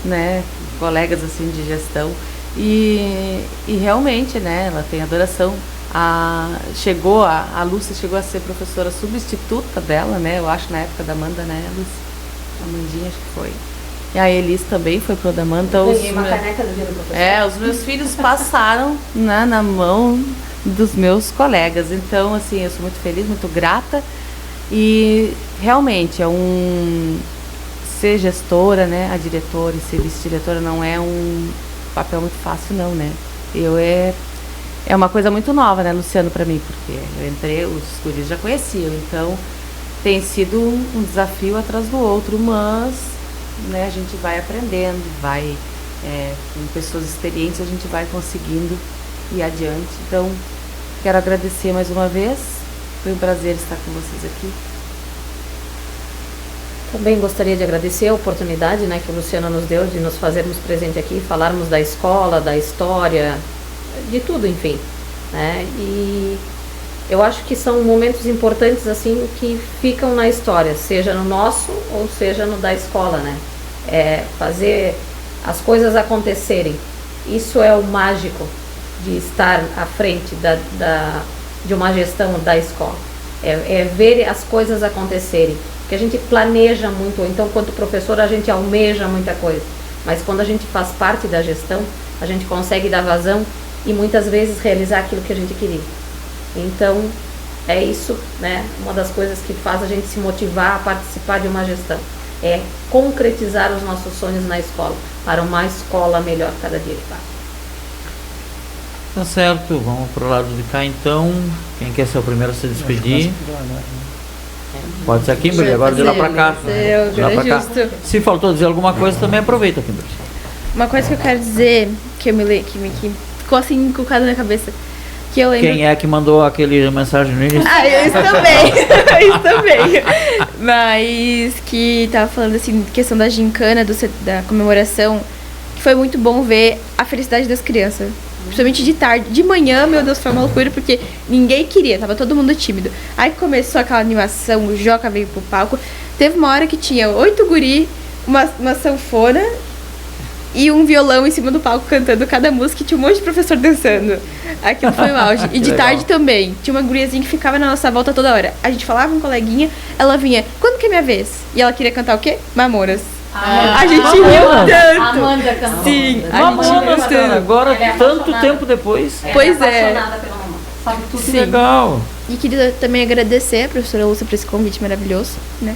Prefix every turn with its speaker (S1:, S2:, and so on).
S1: né, colegas assim de gestão, e realmente, né, ela tem adoração. A Lúcia chegou a ser professora substituta dela, né, eu acho, na época da Amanda, né, Lúcia? A Amandinha, acho que foi. E a Elis também foi pro da Amanda. Então,
S2: ganhei uma caneca do dia do professor.
S1: os meus filhos passaram, né, na mão dos meus colegas. Então, assim, eu sou muito feliz, muito grata. E realmente ser gestora, né, a diretora e ser vice-diretora não é um papel muito fácil, não, né? É uma coisa muito nova, né, Luciano, para mim, porque eu entrei, os guris já conheciam, então tem sido um desafio atrás do outro, mas, né, a gente vai aprendendo, com pessoas experientes a gente vai conseguindo ir adiante. Então, quero agradecer mais uma vez, foi um prazer estar com vocês aqui.
S2: Também gostaria de agradecer a oportunidade, né, que o Luciano nos deu de nos fazermos presente aqui, falarmos da escola, da história, de tudo, enfim, né? E eu acho que são momentos importantes assim que ficam na história, seja no nosso ou seja no da escola, né? Fazer as coisas acontecerem. Isso é o mágico de estar à frente de uma gestão da escola. É ver as coisas acontecerem. Porque a gente planeja muito, ou então, quanto professor, a gente almeja muita coisa. Mas quando a gente faz parte da gestão, a gente consegue dar vazão e muitas vezes realizar aquilo que a gente queria. Então, é isso, né? Uma das coisas que faz a gente se motivar a participar de uma gestão. É concretizar os nossos sonhos na escola, para uma escola melhor cada dia que passa.
S3: Tá certo, vamos pro lado de cá então. Quem quer ser o primeiro a se despedir? Pode ser a Kimberly, agora de lá pra cá. De lá pra cá. Se faltou dizer alguma coisa, também aproveita, Kimberly.
S4: Uma coisa que eu quero dizer, que ficou assim inculcada na cabeça, que eu lembro...
S3: Quem é que mandou aquele mensagem no início?
S4: Isso também, isso também. Mas que tava falando assim, questão da gincana, da comemoração, que foi muito bom ver a felicidade das crianças. Principalmente de tarde. De manhã, meu Deus, foi uma loucura, porque ninguém queria, tava todo mundo tímido. Aí começou aquela animação, o Joca veio pro palco. Teve uma hora que tinha 8 guri, uma sanfona e um violão em cima do palco cantando cada música, e tinha um monte de professor dançando. Aquilo foi o auge. E de tarde também. Tinha uma guriazinha que ficava na nossa volta toda hora. A gente falava com um coleguinha, ela vinha, quando que é minha vez? E ela queria cantar o quê? Mamonas. A gente riu tanto.
S2: Amanda cantou.
S4: Sim,
S3: Mamonas, cara, agora tanto tempo depois.
S4: Pois é.
S2: Apaixonada pela mamãe. Sabe tudo.
S3: Que legal.
S4: E queria também agradecer a professora Lúcia por esse convite maravilhoso, né?